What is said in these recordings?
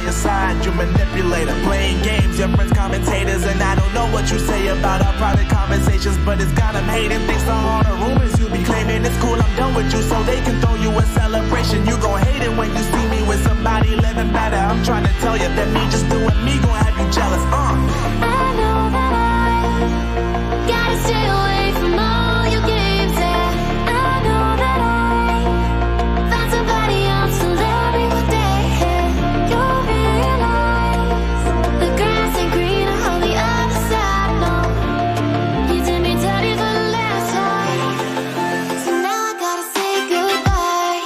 your side, you manipulator. Playing games, your friends commentators, and I don't know what you say about our private conversations, but it's got them hating. Thanks to all the rumors you be claiming. It's cool, I'm done with you, so they can throw you a celebration. You gon' hate it when you see me with somebody living better. I'm trying to tell you that me just doing me gon' have you jealous. I know that I gotta stay away from all your games. Yeah, I know that I found somebody else to love me one day. You'll realize the grass ain't greener on the other side. No, you did me dirty for the last time, so now I gotta say goodbye.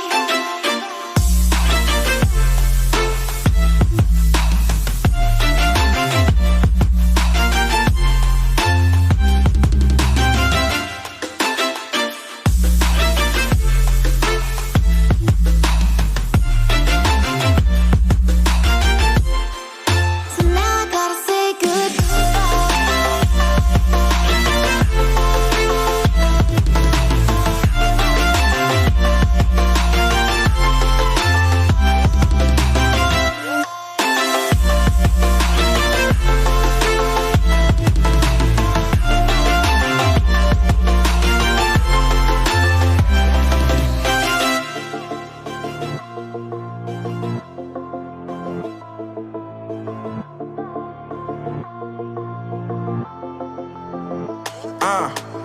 So now I gotta say goodbye.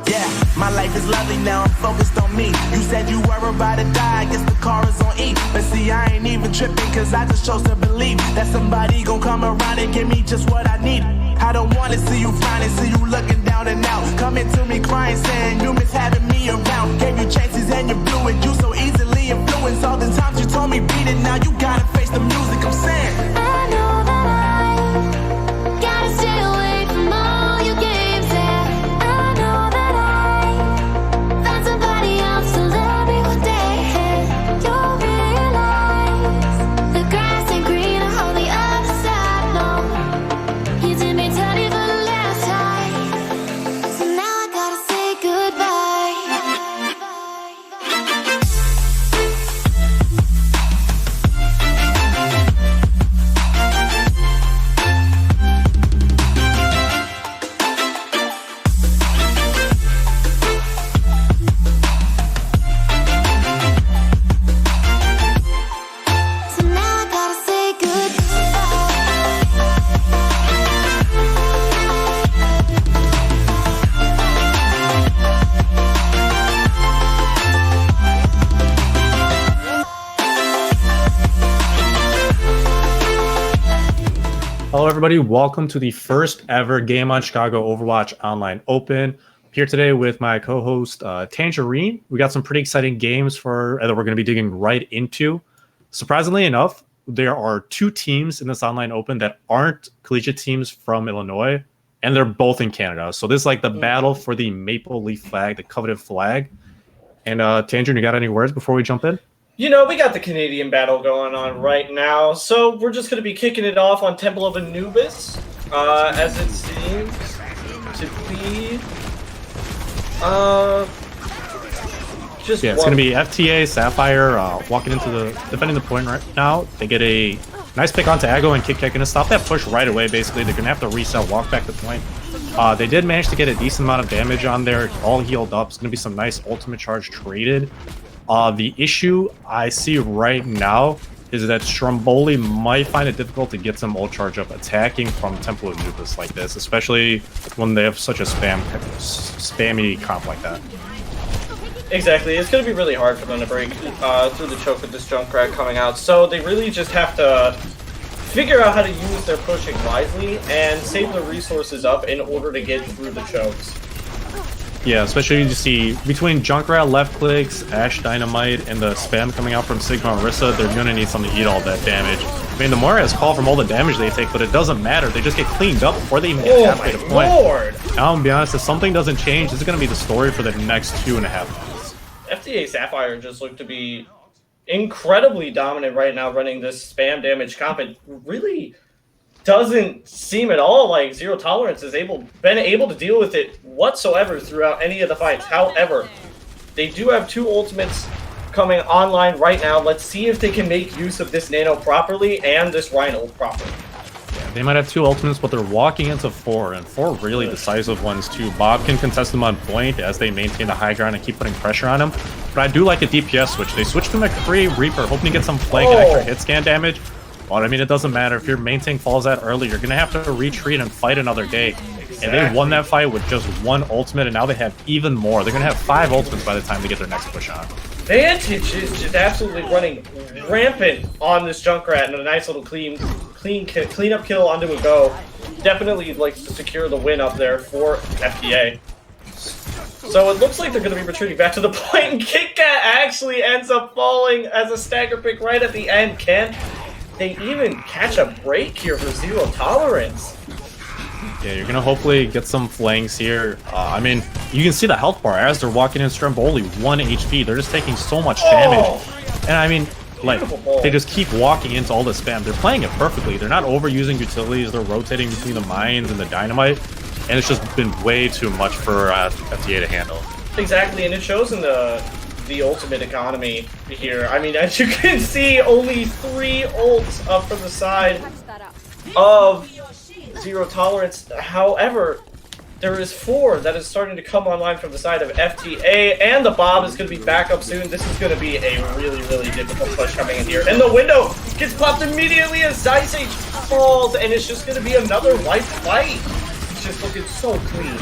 Yeah, my life is lovely now, I'm focused on me. You said you were about to die, I guess the car is on E. But see, I ain't even tripping, cause I just chose to believe that somebody gon' come around and give me just what I need. I don't wanna see you frowning, see you looking down and out, coming to me crying, saying you miss having me around. Gave you chances and you blew it, you so easily influenced. All the times you told me beat it, now you gotta face the music, I'm saying I know that I gotta stay away from all your games. Yeah, I know that I found somebody else to love me one day. You'll realize the grass ain't greener on the other side. No, you did me dirty for the last time, so now I gotta say goodbye. So now I gotta say goodbye. Hello, everybody. Welcome to the first ever Game on Chicago Overwatch Online Open. Here today with my co-host Tangerine. We got some pretty exciting games that we're going to be digging right into. Surprisingly enough, there are two teams in this online open that aren't collegiate teams from Illinois, and they're both in Canada. So this is like the battle for the Maple Leaf flag, the coveted flag. And Tangerine, you got any words before we jump in? You know, we got the Canadian battle going on right now, so we're just going to be kicking it off on Temple of Anubis, as it seems to be. Just Yeah, it's going to be FTA Sapphire walking into defending the point right now. They get a nice pick onto Aggo, and Kit Kat going to stop that push right away, basically. They're going to have to reset, walk back to point. They did manage to get a decent amount of damage on there, all healed up. It's going to be some nice ultimate charge traded. The issue I see right now is that Stromboli might find it difficult to get some ult charge up attacking from Temple of Anubis like this, especially when they have such a spammy comp like that. Exactly, it's going to be really hard for them to break through the choke with this Junkrat coming out, so they really just have to figure out how to use their pushing wisely and save the resources up in order to get through the chokes. Yeah, especially you see between Junkrat left clicks, Ash Dynamite, and the spam coming out from Sigma and Orisa, they're gonna need something to eat all that damage. I mean, the Moira's call from all the damage they take, but it doesn't matter. They just get cleaned up before they even get halfway to point. Lord! Now, I'm gonna be honest, if something doesn't change, this is gonna be the story for the next 2.5 months. FTA Sapphire just looked to be incredibly dominant right now running this spam damage comp. It really doesn't seem at all like Zero Tolerance has been able to deal with it whatsoever throughout any of the fights. However, they do have two ultimates coming online right now. Let's see if they can make use of this Nano properly and this Rhino properly. They might have 2 ultimates, but they're walking into 4, and 4 really decisive ones too. Bob can contest them on point as they maintain the high ground and keep putting pressure on him. But I do like a DPS switch. They switch to McCree Reaper, hoping to get some flank and extra hit scan damage. But I mean, it doesn't matter. If your main tank falls out early, you're going to have to retreat and fight another day. And they won that fight with just 1 ultimate, and now they have even more. They're going to have 5 ultimates by the time they get their next push on. Vantage is just absolutely running rampant on this Junkrat, and a nice little cleanup kill onto a go. Definitely like to secure the win up there for FTA. So it looks like they're going to be retreating back to the point, and KitKat actually ends up falling as a stagger pick right at the end. Can they even catch a break here for Zero Tolerance? Yeah, you're going to hopefully get some flanks here. I mean, you can see the health bar as they're walking in. Stromboli, 1 HP. They're just taking so much damage. And I mean, like, they just keep walking into all the spam. They're playing it perfectly. They're not overusing utilities. They're rotating between the mines and the dynamite. And it's just been way too much for FTA to handle. Exactly, and it shows in the ultimate economy here. I mean, as you can see, only 3 ults up from the side of Zero Tolerance. However, there is 4 that is starting to come online from the side of FTA, and the Bob is going to be back up soon. This is going to be a really, really difficult push coming in here. And the window gets popped immediately as Ice Age falls, and it's just going to be another life fight. It's just looking so clean.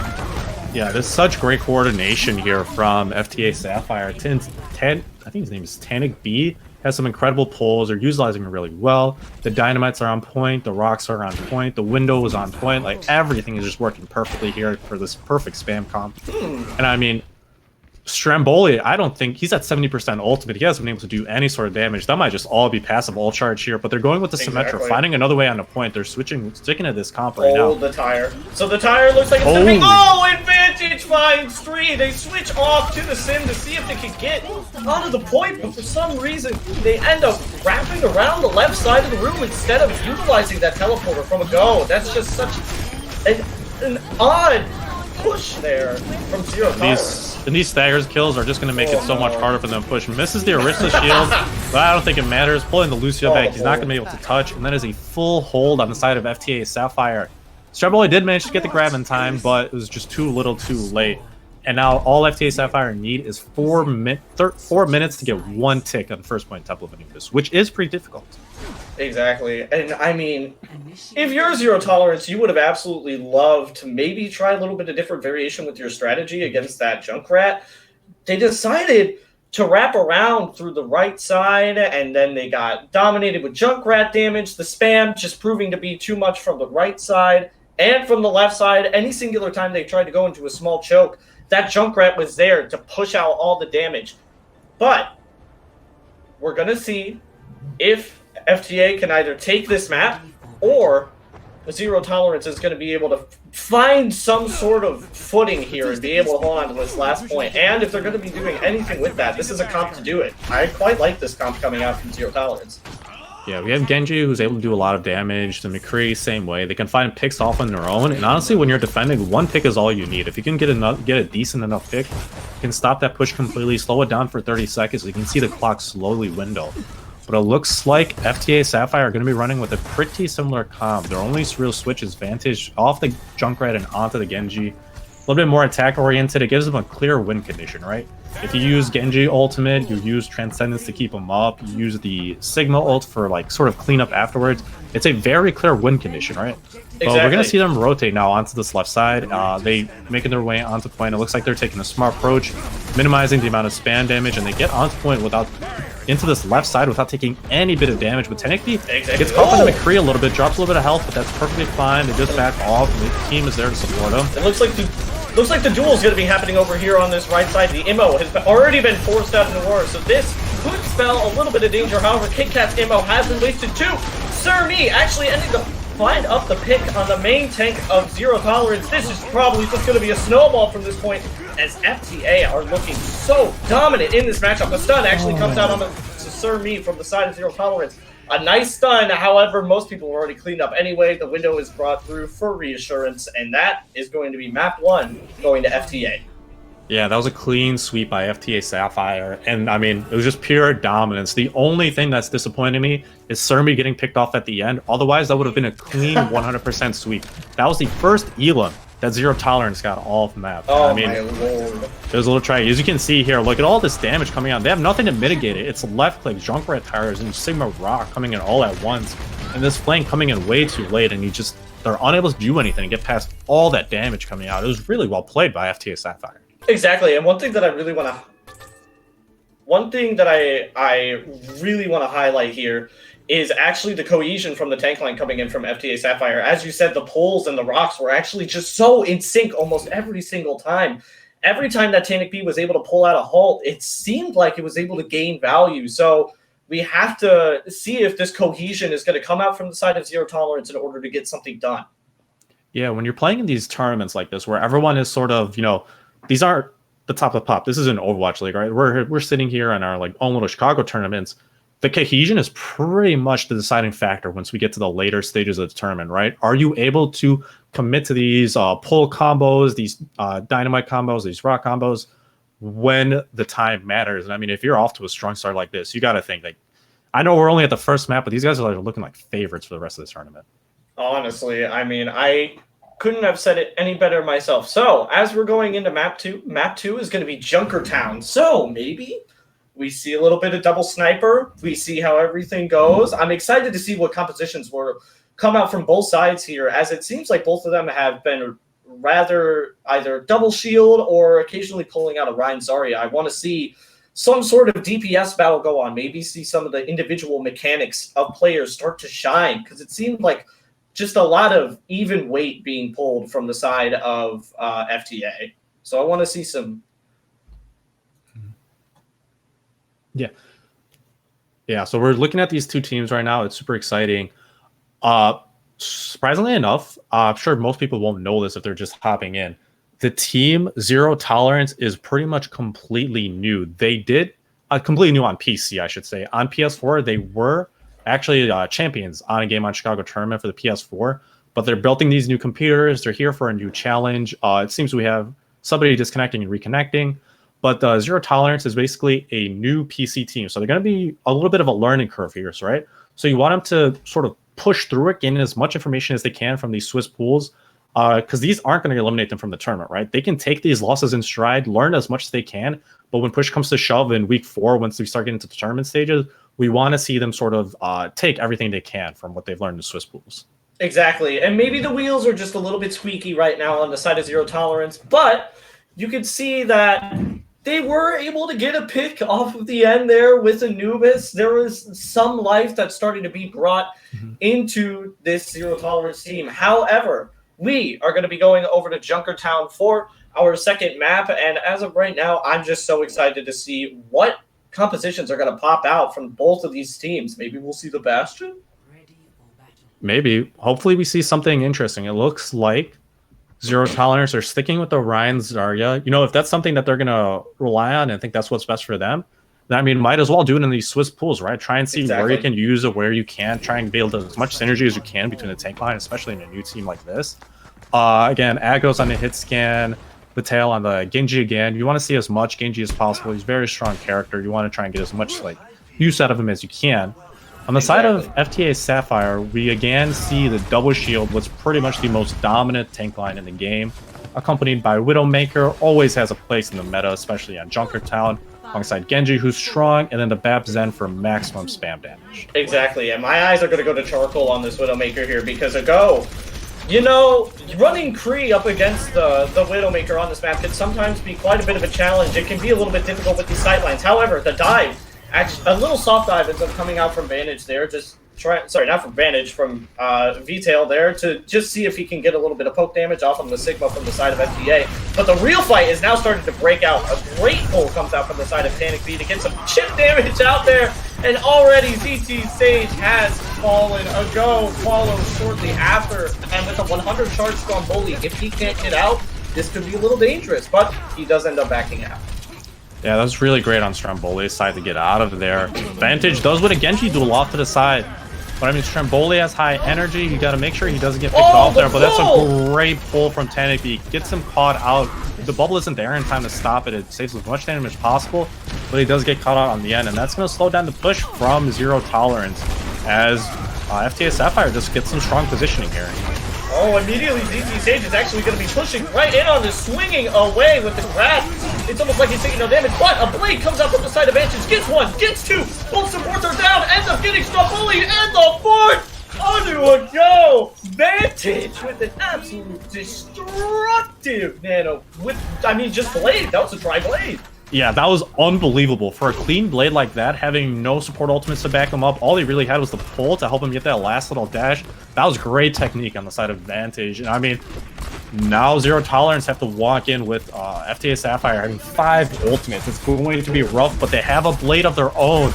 Yeah, there's such great coordination here from FTA Sapphire. I think his name is Tanic B. Has some incredible pulls. They're utilizing it really well. The dynamites are on point. The rocks are on point. The window is on point. Like, everything is just working perfectly here for this perfect spam comp. And I mean, Stromboli, I don't think he's at 70% ultimate. He hasn't been able to do any sort of damage. That might just all be passive ult charge here, but they're going with the Symmetra, finding another way on the point. They're sticking to this comp right now. The tire. So the tire looks like it's gonna be. Oh, Advantage finds 3. They switch off to the sim to see if they can get onto the point, but for some reason they end up wrapping around the left side of the room instead of utilizing that teleporter from a go. That's just such an odd push there from Zero Tolerance. These staggers kills are just going to make it so much harder for them to push. Misses the Arista shield, but I don't think it matters. Pulling the Lucio back, he's not going to be able to touch, and that is a full hold on the side of FTA Sapphire. Stromboli did manage to get the grab in time, but it was just too little too late. And now all FTA Sapphire need is 4 minutes to get 1 tick on the first point Temple of Anubis, which is pretty difficult. Exactly. And I mean, if you're Zero Tolerance, you would have absolutely loved to maybe try a little bit of different variation with your strategy against that Junkrat. They decided to wrap around through the right side, and then they got dominated with Junkrat damage. The spam just proving to be too much from the right side and from the left side. Any singular time they tried to go into a small choke, that Junkrat was there to push out all the damage. But we're going to see if FTA can either take this map or Zero Tolerance is going to be able to find some sort of footing here and be able to hold on to this last point. And if they're going to be doing anything with that, this is a comp to do it. I quite like this comp coming out from Zero Tolerance. Yeah, we have Genji, who's able to do a lot of damage. The McCree, same way. They can find picks off on their own. And honestly, when you're defending, 1 pick is all you need. If you can get a decent enough pick, you can stop that push completely, slow it down for 30 seconds. You can see the clock slowly window. But it looks like FTA Sapphire are going to be running with a pretty similar comp. Their only real switch is Vantage off the Junkrat and onto the Genji. A little bit more attack-oriented. It gives them a clear win condition, right? If you use Genji ultimate, you use Transcendence to keep them up, you use the Sigma ult for like sort of cleanup afterwards. It's a very clear win condition, right? Exactly. Well, we're going to see them rotate now onto this left side. They making their way onto point. It looks like they're taking a smart approach, minimizing the amount of spam damage, and they get onto point into this left side without taking any bit of damage. But technically, gets caught by the McCree a little bit, drops a little bit of health, but that's perfectly fine. They just back off, and the team is there to support them. It looks like the duel is going to be happening over here on this right side. The Immo has already been forced out in the war, so this could spell a little bit of danger. However, KitKat's Immo has been wasted too. Sir Me actually ending to find up the pick on the main tank of Zero Tolerance. This is probably just going to be a snowball from this point, as FTA are looking so dominant in this matchup. The stun actually comes out on the Sir Me from the side of Zero Tolerance. A nice stun, however, most people were already cleaned up anyway. The window is brought through for reassurance, and that is going to be map 1 going to FTA. Yeah, that was a clean sweep by FTA Sapphire, and I mean, it was just pure dominance. The only thing that's disappointing me is Cermi getting picked off at the end. Otherwise, that would have been a clean 100% sweep. That was the first Elam that Zero Tolerance got off map. Oh, I mean, my lord. it was a little try. As you can see here, look at all this damage coming out. They have nothing to mitigate it. It's left click, Junkrat tires, and Sigma Rock coming in all at once, and this flame coming in way too late, and they're unable to do anything and get past all that damage coming out. It was really well played by FTA Sapphire. Exactly, and one thing that I really want to highlight here is actually the cohesion from the tank line coming in from FTA Sapphire. As you said, the poles and the rocks were actually just so in sync almost every single time. Every time that Tannic B was able to pull out a halt, it seemed like it was able to gain value. So we have to see if this cohesion is going to come out from the side of Zero Tolerance in order to get something done. Yeah, when you're playing in these tournaments like this, where everyone is sort of, these aren't the top of the pop. This is an Overwatch league, right? We're sitting here in our like own little Chicago tournaments. The cohesion is pretty much the deciding factor once we get to the later stages of the tournament, right? Are you able to commit to these pull combos, these dynamite combos, these rock combos when the time matters? And I mean, if you're off to a strong start like this, you got to think like, I know we're only at the first map, but these guys are looking like favorites for the rest of this tournament. Honestly, I mean, I couldn't have said it any better myself. So, as we're going into map 2 is going to be Junkertown. So, maybe we see a little bit of double sniper. We see how everything goes. I'm excited to see what compositions will come out from both sides here, as it seems like both of them have been rather either double shield or occasionally pulling out a Ryan Zarya. I want to see some sort of DPS battle go on. Maybe see some of the individual mechanics of players start to shine, because it seemed like just a lot of even weight being pulled from the side of FTA. So I want to see some. Yeah. So we're looking at these two teams right now. It's super exciting. Surprisingly enough, I'm sure most people won't know this if they're just hopping in. The team Zero Tolerance is pretty much completely new. They did completely new on PC, I should say. On PS4, they were actually champions on a game on Chicago Tournament for the PS4, but they're building these new computers. They're here for a new challenge. It seems we have somebody disconnecting and reconnecting, but Zero Tolerance is basically a new PC team. So they're going to be a little bit of a learning curve here, right? So you want them to sort of push through it, gain as much information as they can from these Swiss pools, because these aren't going to eliminate them from the tournament, right? They can take these losses in stride, learn as much as they can, but when push comes to shove in week 4, once we start getting into the tournament stages, we want to see them sort of take everything they can from what they've learned in the Swiss pools. Exactly, and maybe the wheels are just a little bit squeaky right now on the side of Zero Tolerance, but you can see that they were able to get a pick off of the end there with Anubis. There was some life that's starting to be brought into this Zero Tolerance team. However, we are going to be going over to Junkertown for our second map, and as of right now, I'm just so excited to see what compositions are going to pop out from both of these teams. Maybe we'll see the Bastion? Maybe. Hopefully we see something interesting. It looks like Zero Tolerance are sticking with the Ryan Zarya. If that's something that they're going to rely on and think that's what's best for them, then, I mean, might as well do it in these Swiss pools, right? Try and see where you can use it, where you can. Try and build as much synergy as you can between the tank line, especially in a new team like this. Again, Agos on the hit scan, Vital on the Genji again. You want to see as much Genji as possible. He's a very strong character. You want to try and get as much use out of him as you can. On the side of FTA Sapphire, we again see the double shield, what's pretty much the most dominant tank line in the game, accompanied by Widowmaker. Always has a place in the meta, especially on Junkertown, alongside Genji, who's strong, and then the Bap Zen for maximum spam damage. Exactly, and my eyes are going to go to Charcoal on this Widowmaker here, because running Kree up against the Widowmaker on this map can sometimes be quite a bit of a challenge. It can be a little bit difficult with these sightlines. However, the dive, actually, a little soft dive ends up coming out from Vantage there. Not from Vantage, from Vital there, to just see if he can get a little bit of poke damage off on the Sigma from the side of FTA. But the real fight is now starting to break out. A great pull comes out from the side of Tannic B to get some chip damage out there. And already ZT Sage has fallen. A go follows shortly after. And with a 100 charge Stromboli, if he can't get out, this could be a little dangerous. But he does end up backing out. Yeah, that was really great on Stromboli's side to get out of there. Vantage does what a Genji do a lot to the side. But I mean, Stromboli has high energy. You got to make sure he doesn't get picked off there. But that's a great pull from Tanic. He gets him caught out. If the bubble isn't there in time to stop it, it saves as much damage as possible. But he does get caught out on the end, and that's going to slow down the push from Zero Tolerance as FTA Sapphire just gets some strong positioning here. Oh, immediately ZT Sage is actually going to be pushing right in on this, swinging away with the grab. It's almost like he's taking no damage, but a blade comes out from the side of Vantage, gets one, gets two, both supports are down, ends up getting Stromboli, and the fourth onto a go. Vantage with an absolute destructive nano with, I mean, just blade. That was a dry blade. Yeah, that was unbelievable. For a clean blade like that, having no support ultimates to back him up, all he really had was the pull to help him get that last little dash. That was great technique on the side of Vantage. And I mean, now Zero Tolerance have to walk in with FTA Sapphire having 5 ultimates. It's going to be rough, but they have a blade of their own.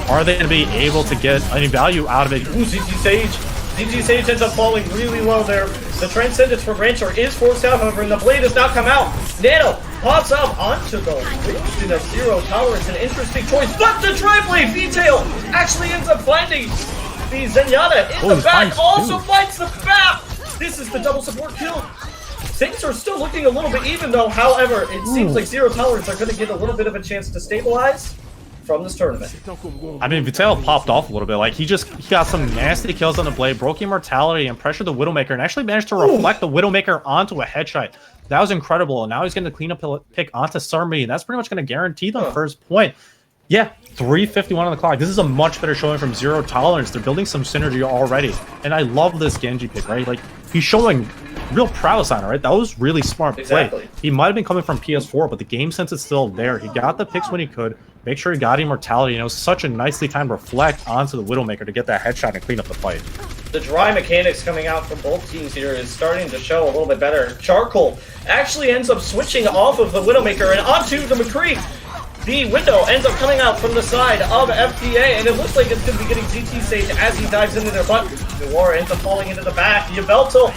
Are they going to be able to get any value out of it? Ooh, ZT Sage. ZT Sage ends up falling really low there. The Transcendence from Rancher is forced out, however, and the blade does not come out. Nano pops up onto the Winston of Zero Tolerance, an interesting choice, but the Tri-Blade V-Tail actually ends up finding the Zenyatta in the back, also finds the back! This is the double support kill. Things are still looking a little bit even though, however, it seems like Zero Tolerance are going to get a little bit of a chance to stabilize from this tournament. I mean, Vital popped off a little bit. Like, he got some nasty kills on the blade, broke Immortality, and pressured the Widowmaker, and actually managed to reflect the Widowmaker onto a headshot. That was incredible, and now he's going to clean up a pick onto Surmi, and that's pretty much going to guarantee them first point. Yeah, 3:51 on the clock. This is a much better showing from Zero Tolerance. They're building some synergy already, and I love this Genji pick, right? Like, he's showing real prowess on it, right? That was really smart play. He might have been coming from PS4, but the game sense is still there. He got the picks when he could. Make sure he got Immortality, and it was such a nicely timed reflect onto the Widowmaker to get that headshot and clean up the fight. The dry mechanics coming out from both teams here is starting to show a little bit better. Charcoal actually ends up switching off of the Widowmaker and onto the McCree. The window ends up coming out from the side of FTA, and it looks like it's going to be getting ZT Sage as he dives into their butt. Noir ends up falling into the back. Yveltal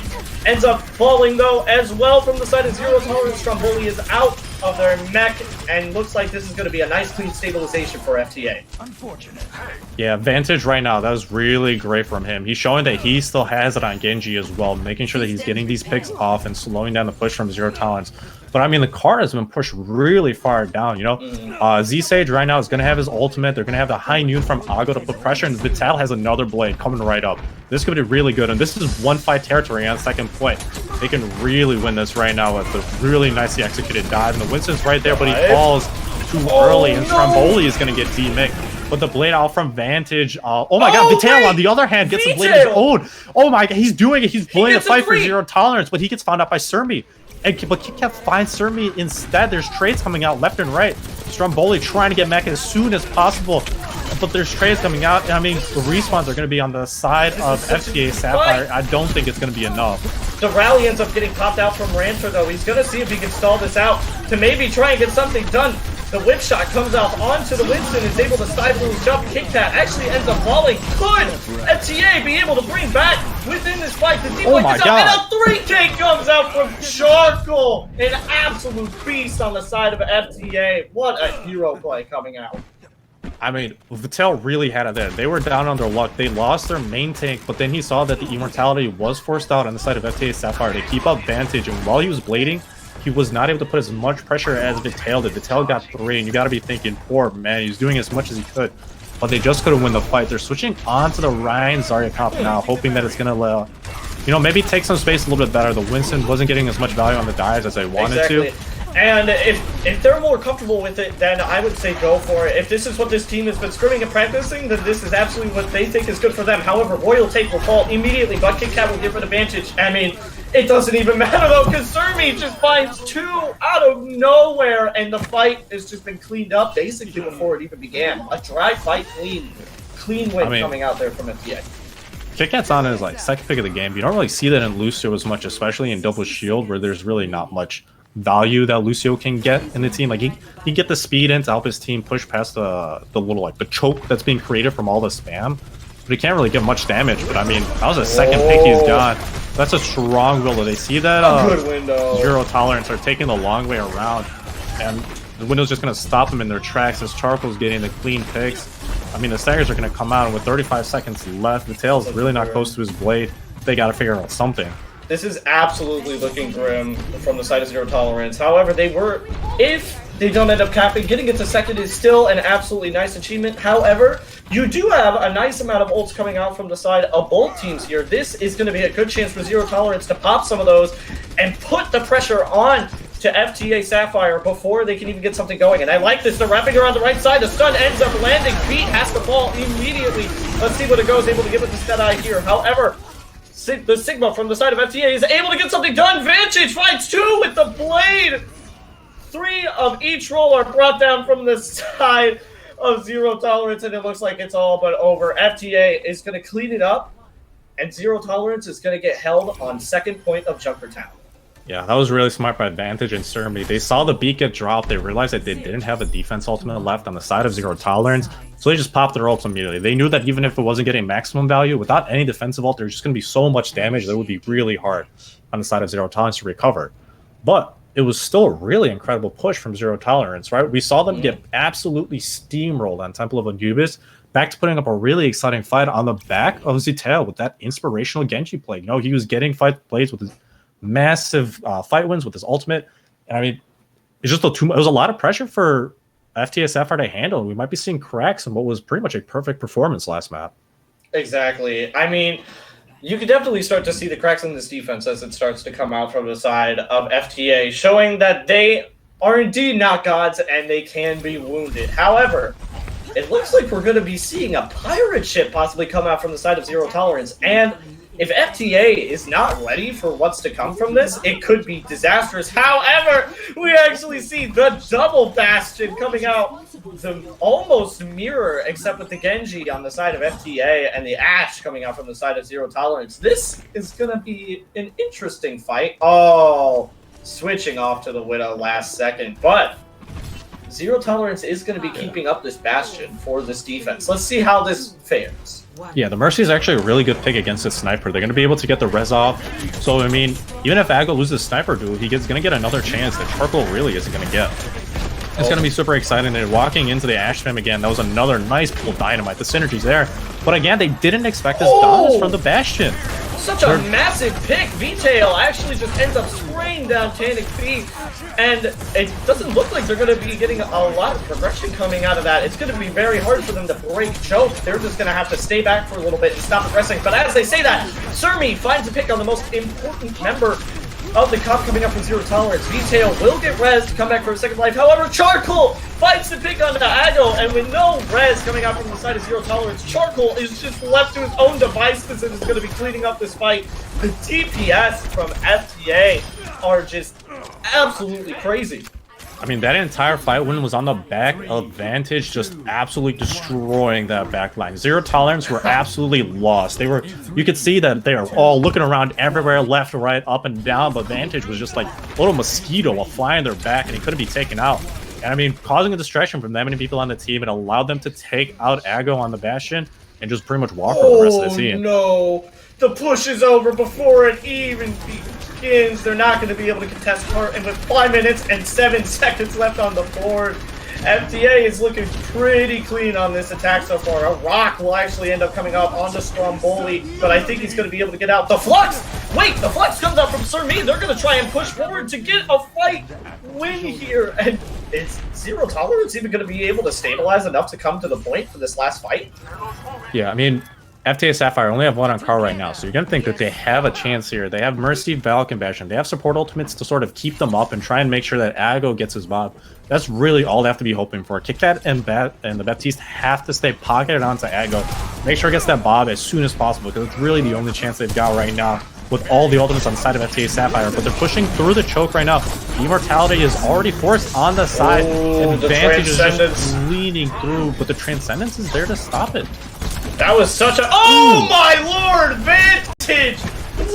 ends up falling, though, as well from the side of Zero Tolerance. Stromboli is out of their mech, and looks like this is going to be a nice, clean stabilization for FTA. Unfortunate. Yeah, Vantage right now, that was really great from him. He's showing that he still has it on Genji as well, making sure that he's getting these picks off and slowing down the push from Zero Tolerance. But I mean, the card has been pushed really far down, you know? Z-Sage right now is going to have his ultimate. They're going to have the high noon from Ago to put pressure, and Vital has another blade coming right up. This could be really good, and this is 1-5 territory on second point. They can really win this right now with a really nicely executed dive, and the Winston's right there, but he falls too early, and Stromboli is going to get D-Mick. But the blade out from Vantage. Oh my god, Vital on the other hand gets the blade of his own. Oh my god, he's doing it. He's playing a fight for Zero Tolerance, but he gets found out by Surmi. But KitKat finds Surmi instead. There's trades coming out left and right. Stromboli trying to get mech as soon as possible. But there's trades coming out. I mean, the respawns are going to be on the side of FTA Sapphire. I don't think it's going to be enough. The rally ends up getting popped out from Rancher, though. He's going to see if he can stall this out to maybe try and get something done. The whip shot comes out onto the Winston, is able to stifle his jump. KitKat actually ends up falling. Could FTA be able to bring back within this fight? The deep is out, and a 3K comes out from Charcoal. An absolute beast on the side of FTA. What a hero play coming out. I mean, Vital really had it there. They were down on their luck. They lost their main tank, but then he saw that the Immortality was forced out on the side of FTA Sapphire to keep up Vantage, and while he was blading, he was not able to put as much pressure as Vital did. Vital got 3, and you got to be thinking, poor man, he's doing as much as he could. But they just couldn't win the fight. They're switching on to the Ryan Zarya comp now, hoping that it's going to, you know, maybe take some space a little bit better. The Winston wasn't getting as much value on the dives as they wanted to. And if they're more comfortable with it, then I would say go for it. If this is what this team has been scrimming and practicing, then this is absolutely what they think is good for them. However, Royal Take will fall immediately, but KitKat will give it advantage. I mean, it doesn't even matter though, because Surmi just finds 2 out of nowhere, and the fight has just been cleaned up basically before it even began. A dry fight, clean win coming out there from FTA. KitKat's on his second pick of the game. You don't really see that in Lucio as much, especially in Double Shield, where there's really not much value that Lucio can get in the team. Like he get the speed in to help his team push past the little the choke that's being created from all the spam, but he can't really get much damage. But I mean, that was a second pick he's got. That's a strong window. They see that good window. Zero Tolerance are taking the long way around, and the window's just gonna stop them in their tracks as Charcoal's getting the clean picks. I mean, the Staggers are going to come out, and with 35 seconds left, Vitail's really not close to his blade. They got to figure out something. This is absolutely looking grim from the side of Zero Tolerance. However, if they don't end up capping, getting it to second is still an absolutely nice achievement. However, you do have a nice amount of ults coming out from the side of both teams here. This is going to be a good chance for Zero Tolerance to pop some of those and put the pressure on to FTA Sapphire before they can even get something going. And I like this. They're wrapping around the right side. The stun ends up landing. Beat has to fall immediately. Let's see what it goes. Able to give it to Deadeye here. However, the Sigma from the side of FTA is able to get something done. Vantage finds 2 with the blade. 3 of each roll are brought down from the side of Zero Tolerance, and it looks like it's all but over. FTA is going to clean it up, and Zero Tolerance is going to get held on second point of Junkertown. Yeah, that was really smart by Advantage and Surmy. They saw the beat get dropped. They realized that they didn't have a defense ultimate left on the side of Zero Tolerance, so they just popped their ults immediately. They knew that even if it wasn't getting maximum value, without any defensive ult, there's just going to be so much damage that it would be really hard on the side of Zero Tolerance to recover. But it was still a really incredible push from Zero Tolerance, right? We saw them get absolutely steamrolled on Temple of Anubis, back to putting up a really exciting fight on the back of Zitail with that inspirational Genji play. You know, he was getting fight plays with his massive fight wins with his ultimate. And I mean, it's just it was a lot of pressure for FTA Sapphire to handle. We might be seeing cracks in what was pretty much a perfect performance last map. Exactly. I mean, you can definitely start to see the cracks in this defense as it starts to come out from the side of FTA, showing that they are indeed not gods and they can be wounded. However, it looks like we're going to be seeing a pirate ship possibly come out from the side of Zero Tolerance, and if FTA is not ready for what's to come from this, it could be disastrous. However, we actually see the double Bastion coming out, the almost mirror, except with the Genji on the side of FTA and the Ashe coming out from the side of Zero Tolerance. This is going to be an interesting fight. Oh, switching off to the Widow last second, but Zero Tolerance is going to be keeping up this Bastion for this defense. Let's see how this fares. Yeah, the Mercy is actually a really good pick against this Sniper. They're going to be able to get the res off. So, I mean, even if Aggo loses Sniper duel, he's going to get another chance that Charcoal really isn't going to get. It's going to be super exciting. They're walking into the Ashe Fam again. That was another nice pull Dynamite. The synergy's there. But again, they didn't expect this dominance from the Bastion. Such a massive pick. V-Tail actually just ends up spraying down Tannic B, and it doesn't look like they're going to be getting a lot of progression coming out of that. It's going to be very hard for them to break choke. They're just going to have to stay back for a little bit and stop progressing. But as they say that, Surmy finds a pick on the most important member of the comp coming up from Zero Tolerance. V-Tail will get res to come back for a second life. However, Charcoal fights the pick on the Aggo, and with no res coming out from the side of Zero Tolerance, Charcoal is just left to his own devices and is going to be cleaning up this fight. The DPS from FTA are just absolutely crazy. I mean, that entire fight win was on the back of Vantage, just absolutely destroying that backline. Zero Tolerance were absolutely lost. You could see that they are all looking around everywhere, left, right, up, and down, but Vantage was just like a little mosquito flying their back, and he couldn't be taken out. And I mean, causing a distraction from that many people on the team, it allowed them to take out Aggo on the Bastion and just pretty much walk for the rest of the team. Oh no! The push is over before it even begins. They're not going to be able to contest her, and with 5 minutes and 7 seconds left on the board, FTA is looking pretty clean on this attack so far. A rock will actually end up coming up onto Stromboli, but I think he's going to be able to get out. The Flux! Wait, the Flux comes out from Surmy. They're going to try and push forward to get a fight win here. And is Zero Tolerance even going to be able to stabilize enough to come to the point for this last fight? Yeah, I mean, FTA Sapphire only have one on car right now, so you're going to think that they have a chance here. They have Mercy, Valk, and Bastion. They have support ultimates to sort of keep them up and try and make sure that Aggo gets his bob. That's really all they have to be hoping for. KitKat and the Baptiste have to stay pocketed onto Aggo. Make sure he gets that bob as soon as possible, because it's really the only chance they've got right now with all the ultimates on the side of FTA Sapphire. But they're pushing through the choke right now. Immortality is already forced on the side, and Vantage is just leaning through, but the Transcendence is there to stop it. That was such a... Oh my lord! Vantage!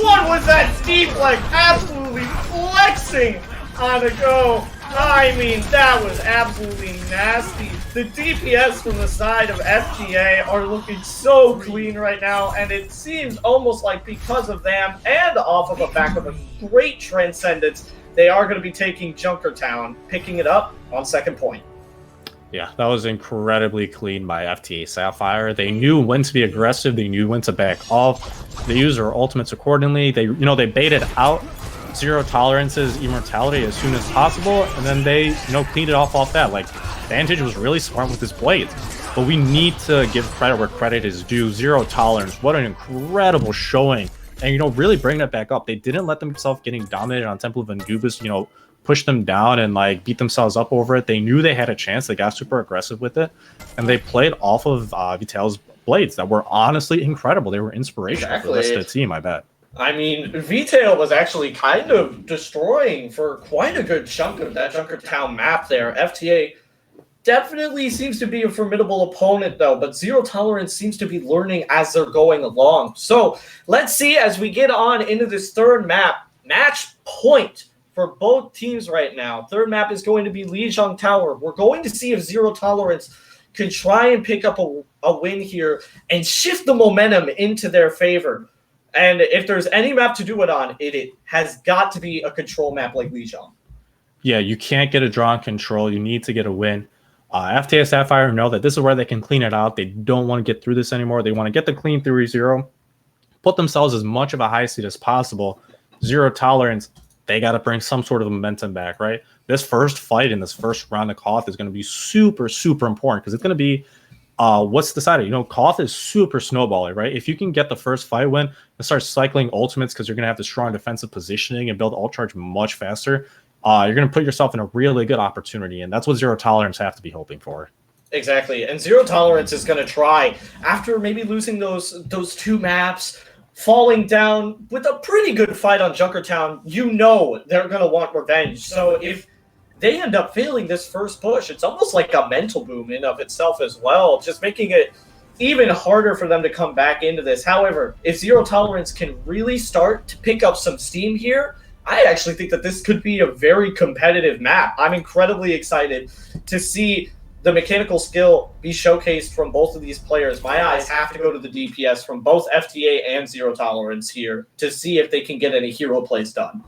What was that Steve like? Absolutely flexing on a go. I mean, that was absolutely nasty. The DPS from the side of FTA are looking so clean right now, and it seems almost like because of them and off of the back of a great Transcendence, they are going to be taking Junkertown, picking it up on second point. Yeah, that was incredibly clean by FTA Sapphire. They knew when to be aggressive. They knew when to back off. They used their ultimates accordingly. They baited out Zero Tolerance's immortality as soon as possible, and then they, cleaned it off that. Like, Vantage was really smart with his blades. But we need to give credit where credit is due. Zero Tolerance, what an incredible showing. And, really bringing it back up. They didn't let themselves getting dominated on Temple of Anubis, push them down and like beat themselves up over it. They knew they had a chance. They got super aggressive with it, and they played off of Vitel's blades that were honestly incredible. They were inspirational for the rest of the team, I bet. I mean, Vitel was actually kind of destroying for quite a good chunk of that Junkertown map there. FTA definitely seems to be a formidable opponent, though, but Zero Tolerance seems to be learning as they're going along. So let's see as we get on into this third map, match point for both teams right now. Third map is going to be Lijiang Tower. We're going to see if Zero Tolerance can try and pick up a win here and shift the momentum into their favor. And if there's any map to do it on, it has got to be a control map like Lijiang. Yeah, you can't get a draw on control. You need to get a win. FTA Sapphire know that this is where they can clean it out. They don't want to get through this anymore. They want to get the clean 3-0, put themselves as much of a high seed as possible. Zero Tolerance, they got to bring some sort of momentum back, right? This first fight in this first round of Koth is going to be super, super important because it's going to be what's decided. Koth is super snowbally, right? If you can get the first fight win and start cycling ultimates because you're going to have the strong defensive positioning and build ult charge much faster, you're going to put yourself in a really good opportunity, and that's what Zero Tolerance have to be hoping for. Exactly, and Zero Tolerance is going to try, after maybe losing those two maps, falling down with a pretty good fight on Junkertown, they're going to want revenge. So if they end up failing this first push, it's almost like a mental boom in of itself as well, just making it even harder for them to come back into this. However, if Zero Tolerance can really start to pick up some steam here, I actually think that this could be a very competitive map. I'm incredibly excited to see the mechanical skill be showcased from both of these players. My eyes have to go to the DPS from both FTA and Zero Tolerance here to see if they can get any hero plays done.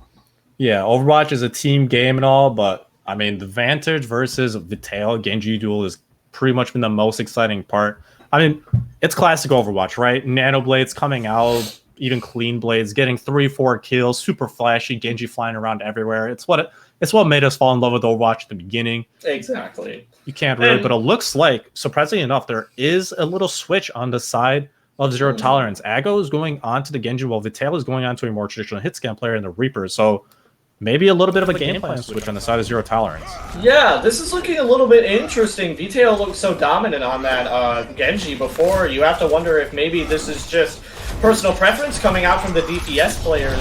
Yeah, Overwatch is a team game and all, but I mean, the Vantage versus Vital Genji duel has pretty much been the most exciting part. I mean, it's classic Overwatch, right? Nano blades coming out, even clean blades, getting 3-4 kills, super flashy, Genji flying around everywhere. It's what made us fall in love with Overwatch at the beginning. Exactly. You can't really, but it looks like, surprisingly enough, there is a little switch on the side of Zero Tolerance. Ago is going on to the Genji, while Vital is going on to a more traditional hit scan player in the Reaper. So maybe a little bit of a game plan switch on the side of Zero Tolerance. Yeah, this is looking a little bit interesting. Vital looked so dominant on that Genji before. You have to wonder if maybe this is just personal preference coming out from the DPS players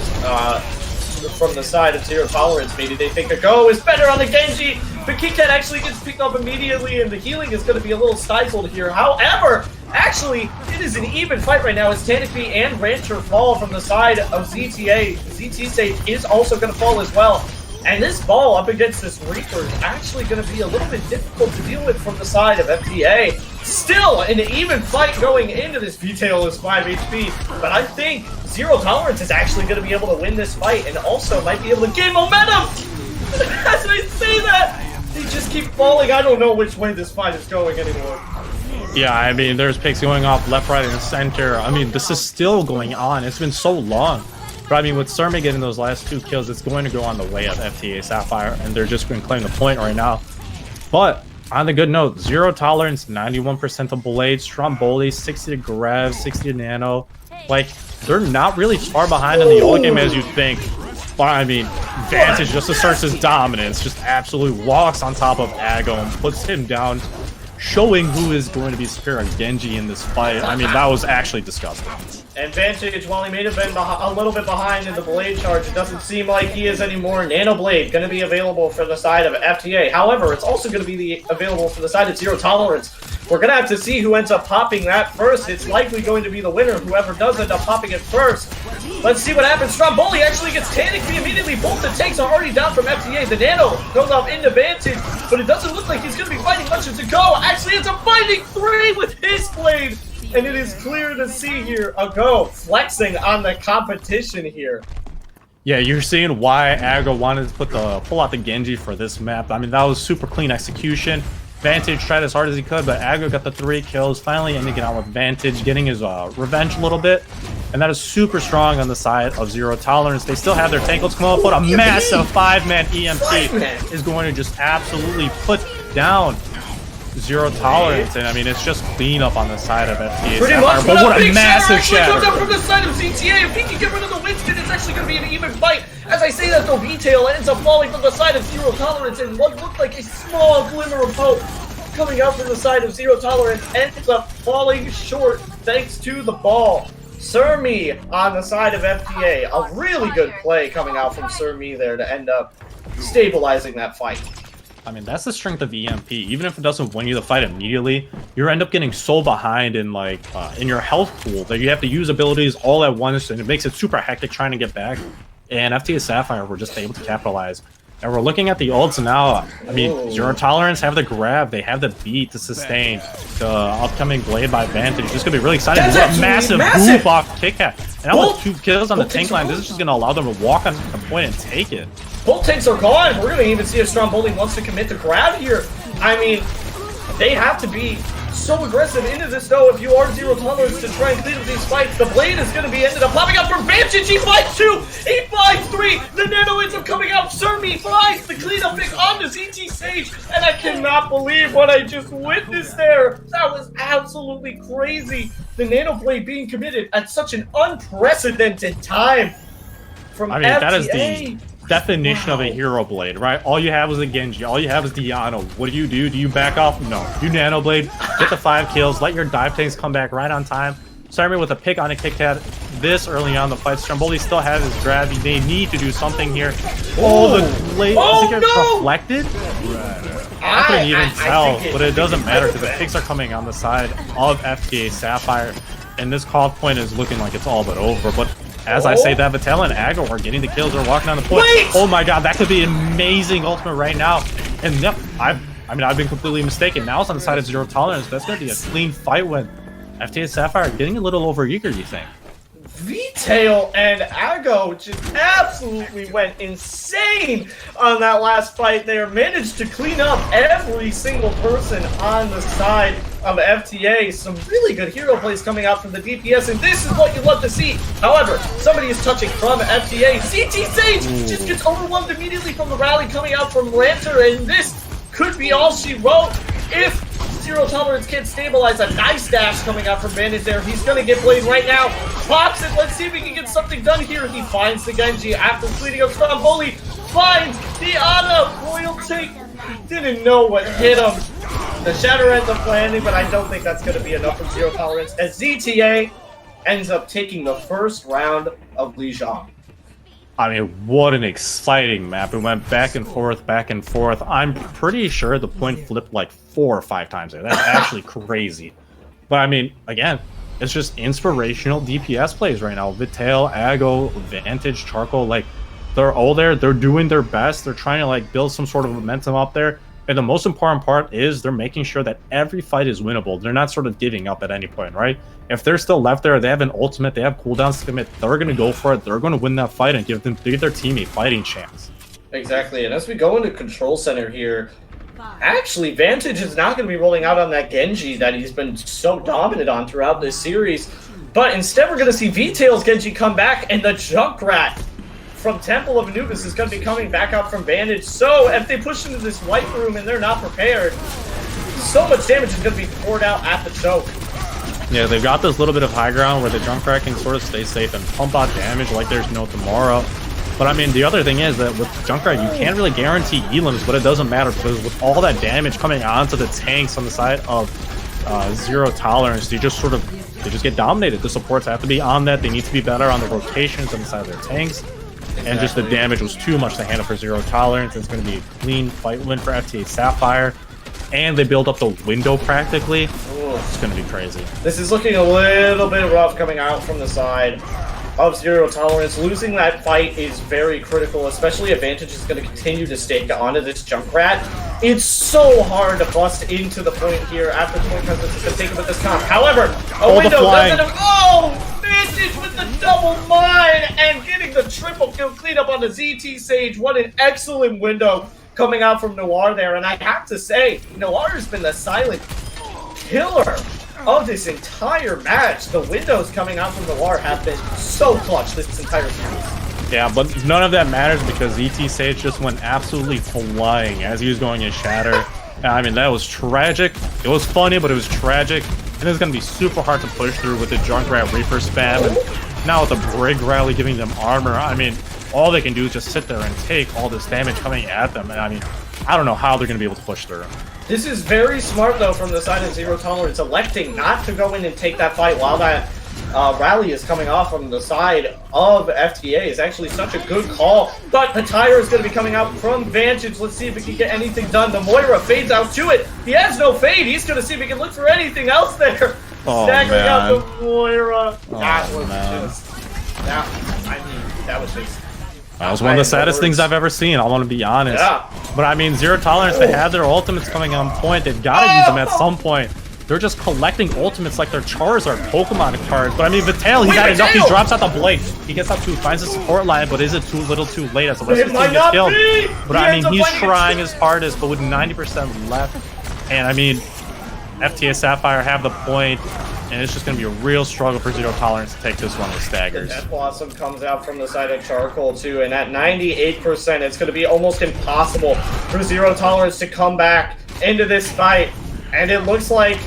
from the side of Zero Tolerance. Maybe they think a go is better on the Genji, but Kickhead actually gets picked up immediately, and the healing is going to be a little stifled here. However, actually, it is an even fight right now as Tanakby and Rancher fall from the side of ZTA. ZT Sage is also going to fall as well. And this ball up against this Reaper is actually going to be a little bit difficult to deal with from the side of FTA. Still, an even fight going into this. Vital is 5 HP, but I think Zero Tolerance is actually going to be able to win this fight and also might be able to gain momentum! As I say that, they just keep falling. I don't know which way this fight is going anymore. Yeah, I mean, there's picks going off left, right, and center. I mean, this is still going on. It's been so long. But I mean, with Surmy getting those last 2 kills, it's going to go on the way of FTA Sapphire, and they're just going to claim the point right now. But on the good note, Zero Tolerance, 91% of blades, Stromboli, 60 to Grav, 60 to Nano. Like, they're not really far behind in the early game as you think. But I mean, Vantage just asserts his dominance, just absolutely walks on top of Ago and puts him down, showing who is going to be superior on Genji in this fight. I mean, that was actually disgusting. And Vantage, while he may have been a little bit behind in the blade charge, it doesn't seem like he is anymore. Nano Blade going to be available for the side of FTA. However, it's also going to be available for the side of Zero Tolerance. We're going to have to see who ends up popping that first. It's likely going to be the winner, whoever does end up popping it first. Let's see what happens. Stromboli actually gets Tanakby immediately. Both the tanks are already down from FTA. The Nano goes off into Vantage, but it doesn't look like he's going to be fighting much as a go. Actually, it's a fighting 3 with his blade. And it is clear to see here, a go flexing on the competition here. Yeah, you're seeing why Ago wanted to pull out the Genji for this map. I mean, that was super clean execution. Vantage tried as hard as he could, but Aggro got the 3 kills, finally ending it out with Vantage, getting his revenge a little bit. And that is super strong on the side of Zero Tolerance. They still have their tank. Let's come up, but a massive 5-man EMP is going to just absolutely put down Zero Tolerance. And I mean, it's just cleanup on the side of FTA Pretty Sapphire, much, but what a massive shatter comes shatter. out from the side of ZTA. If he can get rid of the Winston, it's actually going to be an even fight. As I say that, though, V-Tail ends up falling from the side of Zero Tolerance, and what looked like a small glimmer of hope coming out from the side of Zero Tolerance ends up falling short thanks to the ball. Surmi on the side of FTA. A really good play coming out from Surmi there to end up stabilizing that fight. I mean, that's the strength of EMP. Even if it doesn't win you the fight immediately, you end up getting so behind in like in your health pool that you have to use abilities all at once, and it makes it super hectic trying to get back. And FTA Sapphire were just able to capitalize. And we're looking at the ults now. I mean, Zero Tolerance have the grab, they have the beat to sustain. The upcoming blade by Vantage. This is going to be really exciting. That's What a actually massive boop off Kit Kat. And now with 2 kills on the both tank tanks line, are this is just going to allow them to walk on the point and take it. Both tanks are gone. We're going to even see if Stromboli wants to commit the grab here. I mean, they have to be so aggressive into this, though, if you are Zero Tolerance to try and clean up these fights. The blade is going to be ended up popping up from Vantage. He finds 2, he finds 3. The nano ends up coming out. Surmi finds the cleanup pick on the ZT Sage, and I cannot believe what I just witnessed there. That was absolutely crazy. The nano blade being committed at such an unprecedented time from I mean, FTA. that is the definition of a hero blade, right? All you have is a Genji, all you have is Diana. What do? Do you back off? No. You nano blade, get the 5 kills, let your dive tanks come back right on time. Starting with a pick on a Kit Kat this early on the fight. Stromboli still has his grab. They need to do something here. Oh, the blade doesn't get reflected? I couldn't even tell, but it doesn't matter because the picks are coming on the side of FTA Sapphire, and this call point is looking like it's all but over. But as I say that, Vitel and Aggro are getting the kills. They're walking on the point. Oh my god, that could be an amazing ultimate right now. And yep, I've been completely mistaken. Now it's on the side of Zero Tolerance. That's going to be a clean fight win. FTA Sapphire getting a little overeager, you think? V-Tail and Ago just absolutely went insane on that last fight there. Managed to clean up every single person on the side of FTA. Some really good hero plays coming out from the DPS, and this is what you love to see. However, somebody is touching from FTA. CT Sage just gets overwhelmed immediately from the rally coming out from Lancer, and this could be all she wrote if Zero Tolerance can't stabilize. A nice dash coming out from Bandit there. He's gonna get played right now. Pops it. Let's see if we can get something done here. He finds the Genji after cleaning up Stromboli. Finds the Ana. Royal take. He didn't know what hit him. The shatter ends up landing, but I don't think that's gonna be enough from Zero Tolerance as ZTA ends up taking the first round of Lijiang. I mean, what an exciting map. It went back and forth, back and forth. I'm pretty sure the point flipped like 4 or 5 times there. That's actually crazy. But I mean, again, it's just inspirational DPS plays right now. Vitel, Ago, Vantage, Charcoal, like, they're all there. They're doing their best. They're trying to like build some sort of momentum up there. And the most important part is they're making sure that every fight is winnable. They're not sort of giving up at any point, right? If they're still left there, they have an ultimate, they have cooldowns to commit, they're going to go for it. They're going to win that fight and give their team a fighting chance. Exactly, and as we go into Control Center here, actually, Vantage is not going to be rolling out on that Genji that he's been so dominant on throughout this series. But instead, we're going to see V-Tail's Genji come back, and the Junkrat from Temple of Anubis is going to be coming back out from Vantage. So if they push into this white room and they're not prepared, so much damage is going to be poured out at the choke. Yeah, they've got this little bit of high ground where the Junkrat can sort of stay safe and pump out damage like there's no tomorrow. But I mean, the other thing is that with Junkrat, you can't really guarantee elims, but it doesn't matter because with all that damage coming onto the tanks on the side of Zero Tolerance, they just get dominated. The supports have to be on that. They need to be better on the rotations on the side of their tanks. And just the damage was too much to handle for Zero Tolerance. It's going to be a clean fight win for FTA Sapphire. And they build up the window practically. It's going to be crazy. This is looking a little bit rough coming out from the side of Zero Tolerance. Losing that fight is very critical, especially if Vantage is going to continue to stake onto this Junkrat. It's so hard to bust into the point here after the point presence is going to take it with this comp. However, a window doesn't... Oh! Vantage with the double mine and getting the triple kill cleanup on the ZT Sage. What an excellent window coming out from Noir there, and I have to say, Noir has been the silent killer of this entire match. The windows coming out from Noir have been so clutch this entire series. Yeah, but none of that matters because ET Sage just went absolutely flying as he was going in Shatter. I mean, that was tragic. It was funny, but it was tragic. And it's going to be super hard to push through with the Junkrat Reaper spam. And now with the Brig Rally giving them armor, I mean, all they can do is just sit there and take all this damage coming at them. And I mean, I don't know how they're going to be able to push through. This is very smart, though, from the side of Zero Tolerance, electing not to go in and take that fight while that rally is coming off from the side of FTA is actually such a good call. But the tire is going to be coming out from Vantage. Let's see if he can get anything done. The Moira fades out to it. He has no fade. He's going to see if he can look for anything else there. Oh, Staggering out man. the Moira. Oh, That was man. just... That was just... That was one of the saddest things I've ever seen, I want to be honest. Yeah. But I mean, Zero Tolerance, they have their ultimates coming on point. They've got to use them at some point. They're just collecting ultimates like their Charizard Pokemon cards. But I mean, Vital, he's had enough. He drops out the Blade. He gets up 2, finds the support line, but is it too little too late as the rest of his team gets killed? But I mean, he's trying his hardest, but with 90% left. And I mean, FTA Sapphire have the point, and it's just going to be a real struggle for Zero Tolerance to take this one with staggers. Death Blossom comes out from the side of Charcoal too, and at 98%, it's going to be almost impossible for Zero Tolerance to come back into this fight. And it looks like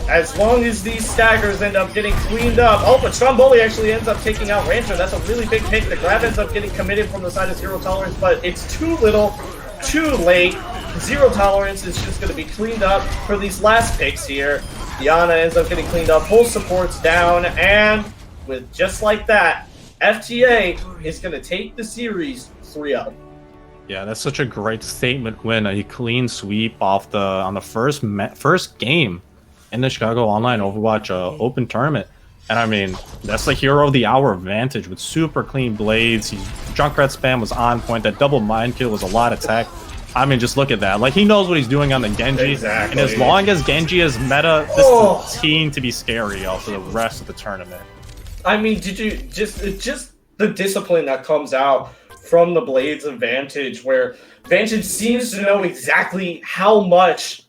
as long as these staggers end up getting cleaned up... Oh, but Stromboli actually ends up taking out Rancher. That's a really big pick. The grab ends up getting committed from the side of Zero Tolerance, but it's too little, too late. Zero Tolerance is just going to be cleaned up for these last picks here. Diana ends up getting cleaned up, full support's down, and with just like that, FTA is going to take the series 3-0. Yeah, that's such a great statement win. A clean sweep off on the first game in the Chicago Online Overwatch Open Tournament. And I mean, that's the hero of the hour advantage with super clean blades. Junkrat spam was on point. That double mind kill was a lot of tech. I mean, just look at that. Like, he knows what he's doing on the Genji. Exactly. And as long as Genji is meta, this is a team to be scary for the rest of the tournament. I mean, did you just the discipline that comes out from the Blades of Vantage, where Vantage seems to know exactly how much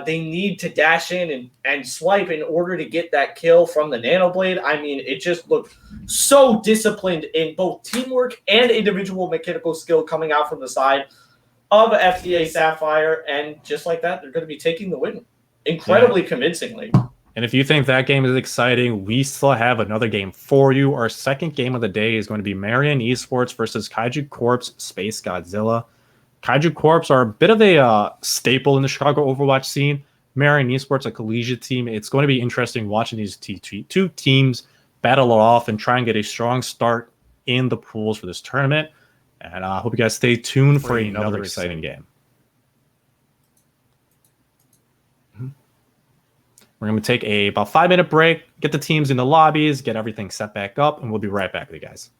they need to dash in and swipe in order to get that kill from the Nano Blade. I mean, it just looked so disciplined in both teamwork and individual mechanical skill coming out from the side of FTA Sapphire, and just like that, they're going to be taking the win incredibly convincingly. And if you think that game is exciting, we still have another game for you. Our second game of the day is going to be Marion Esports versus Kaiju Corp's Space Godzilla. Kaiju Corps are a bit of a staple in the Chicago Overwatch scene. Marion Esports, a collegiate team. It's going to be interesting watching these two teams battle it off and try and get a strong start in the pools for this tournament. And I hope you guys stay tuned for another exciting game. We're going to take about 5-minute break, get the teams in the lobbies, get everything set back up, and we'll be right back with you guys.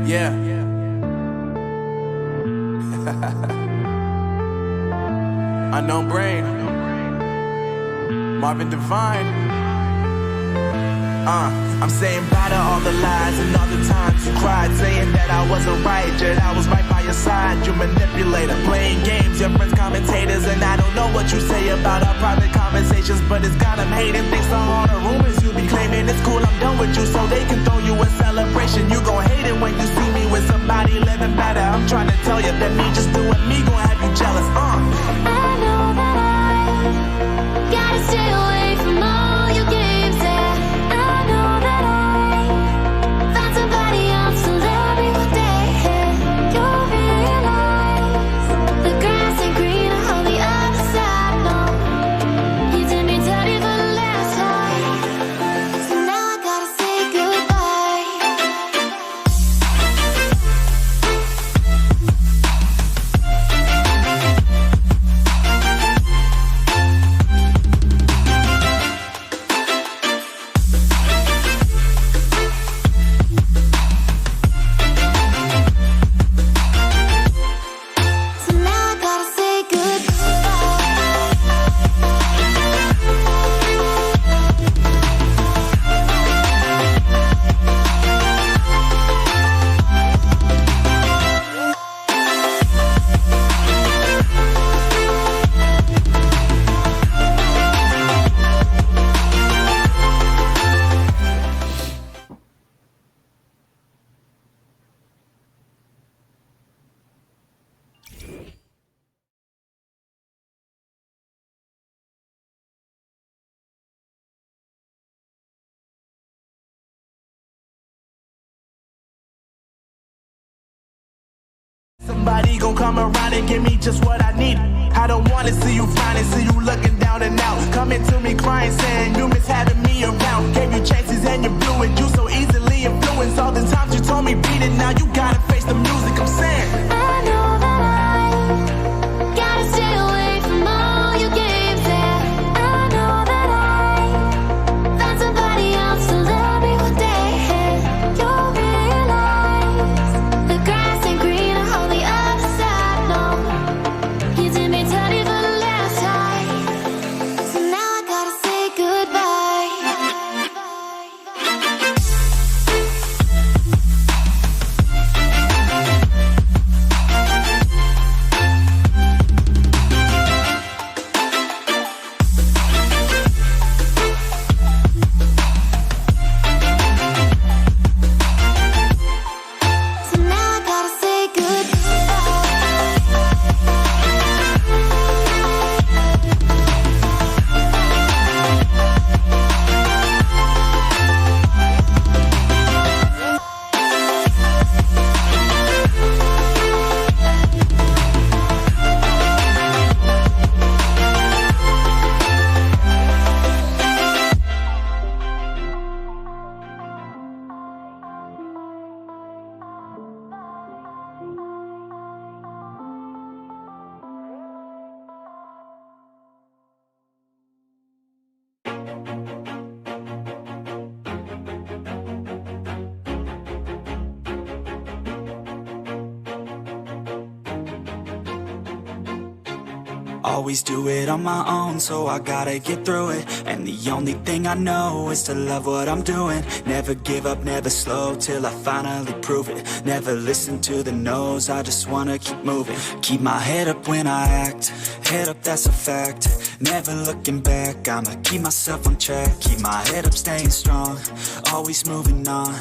Yeah. Unknown Brain. Marvin Devine. I'm saying bye to all the lies and all the times you cried, saying that I wasn't right, yet I was right by your side. You manipulator, playing games, your friends commentators, and I don't know what you say about our private conversations, but it's got them hating. Thanks to all the rumors you be claiming. It's cool, I'm done with you, so they can throw you a celebration. You gon' hate it when you see me with somebody living better. I'm trying to tell you that me just doing me gon' have you jealous. I know that I gotta stay away from all your games. Yeah, I know that I found somebody else to love me one day. You'll realize the grass ain't greener on the other side. No, you did me dirty for the last time, so now I gotta say goodbye. So now I gotta say Somebody gon' come around and give me just what I need. I don't wanna see you finding, see you looking down and out. Coming to me crying, saying you miss having me around. Gave you chances and you blew it. You so easily influenced. All the times you told me beat it, now you gotta face the music. I'm saying I know that I gotta stay away from all your games. Yeah, I know that I found somebody else to love me one day. You'll realize the grass ain't greener on the other side. No, you did me dirty for the last time, so now I gotta say goodbye. So now I gotta say Always do it on my own, so I gotta get through it. And the only thing I know is to love what I'm doing. Never give up, never slow, till I finally prove it. Never listen to the no's, I just wanna keep moving. Keep my head up when I act, head up, that's a fact. Never looking back, I'ma keep myself on track. Keep my head up, staying strong, always moving on.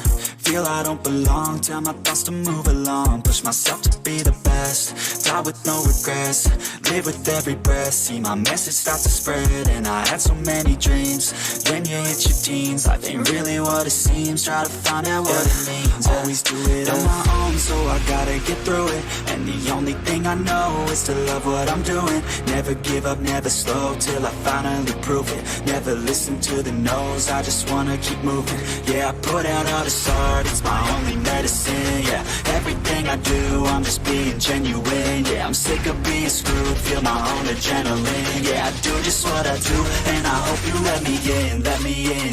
Feel I don't belong, tell my thoughts to move along. Push myself to be the best, die with no regrets. Live with every breath, see my message start to spread. And I had so many dreams, when you hit your teens, life ain't really what it seems. Try to find out what it means. Always do it on my own, so I gotta get through it. And the only thing I know is to love what I'm doing. Never give up, never slow, till I finally prove it. Never listen to the no's, I just wanna keep moving. Yeah, I put out all this art, it's my only medicine. Yeah, everything I do, I'm just being genuine. Yeah, I'm sick of being screwed, feel my own adrenaline. Yeah, I do just what I do, and I hope you let me in,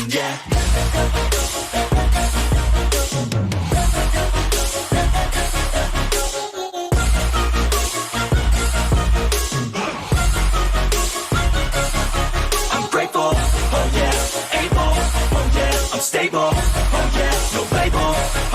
yeah. I'm grateful, oh yeah, able, oh yeah, I'm stable. stable, oh yeah, no label,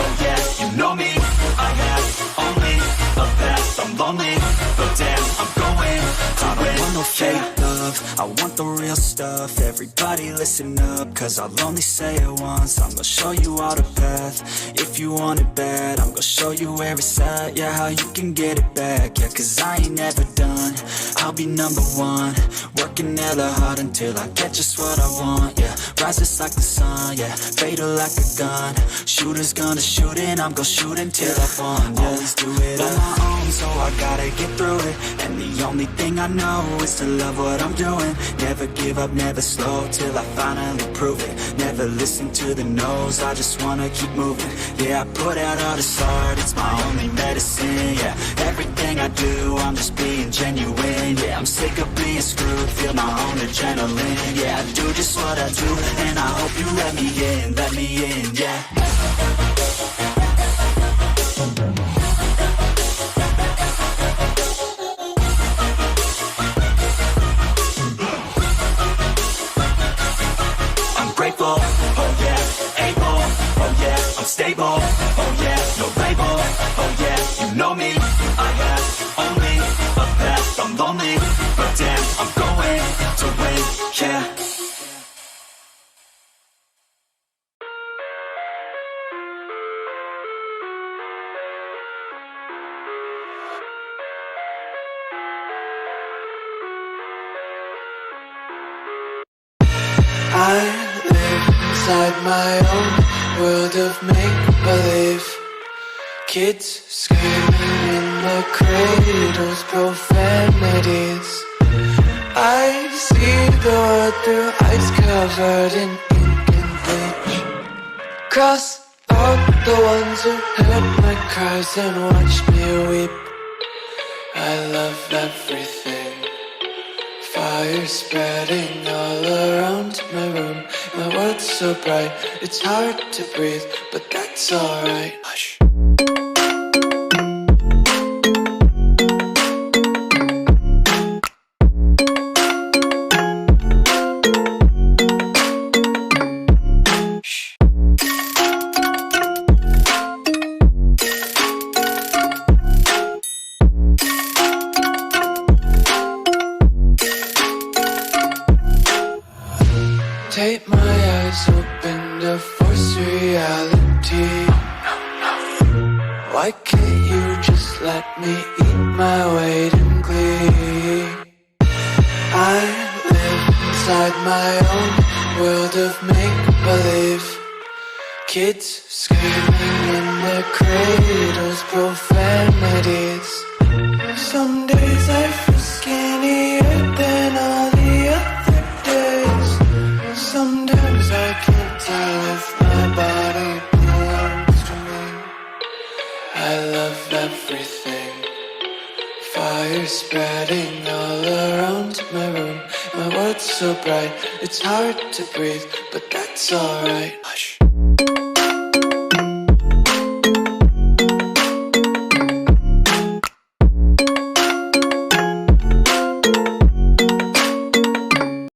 oh yeah, you know me. I have only the best, I'm lonely, but damn, I'm going to win. I don't want no fake love, I want the real stuff. Everybody listen up, cause I'll only say it once. I'm gonna show you all the path, if you want it bad. I'm gonna show you where it's at, yeah, how you can get it back. Yeah, cause I ain't never done, I'll be number one. Working hella hard until I get just what I want, yeah. Rises like the sun, yeah, fatal like a gun. Shooter's gonna shoot and I'm gonna shoot until I won, yeah. Always do it on my own, so I gotta get through it. And the only thing I know is to love what I'm doing. Never give up, never slow, till I finally prove it. Never listen to the no's, I just wanna keep moving. Yeah, I put out all this art, it's my only medicine, yeah. Everything I do, I'm just being genuine, yeah. I'm sick of being screwed, feel my own adrenaline, yeah. I do just what I do, and I hope you let me in, yeah. I'm grateful, oh yeah, able, oh yeah, I'm stable, oh yeah, no label, oh yeah, you know me. I have only a path, I'm lonely, but damn, I'm going to win, yeah. I live inside my own world of make-believe. Kids screaming in the cradles, profanities. I see the world through eyes covered in ink and bleach. Cross out the ones who heard my cries and watched me weep. I love everything. Fire spreading all around my room. My world's so bright, it's hard to breathe, but that's alright. Hush. Take my eyes open to force reality. Why can't you just let me eat my weight in glee? I live inside my own world of make-believe. Kids screaming in their cradles, profanities. Some days I feel skinnier than all the other days. Sometimes I can't tell if my body belongs to me. I love everything. Fire spreading all around my room. My world's so bright, it's hard to breathe, but that's alright. Hush.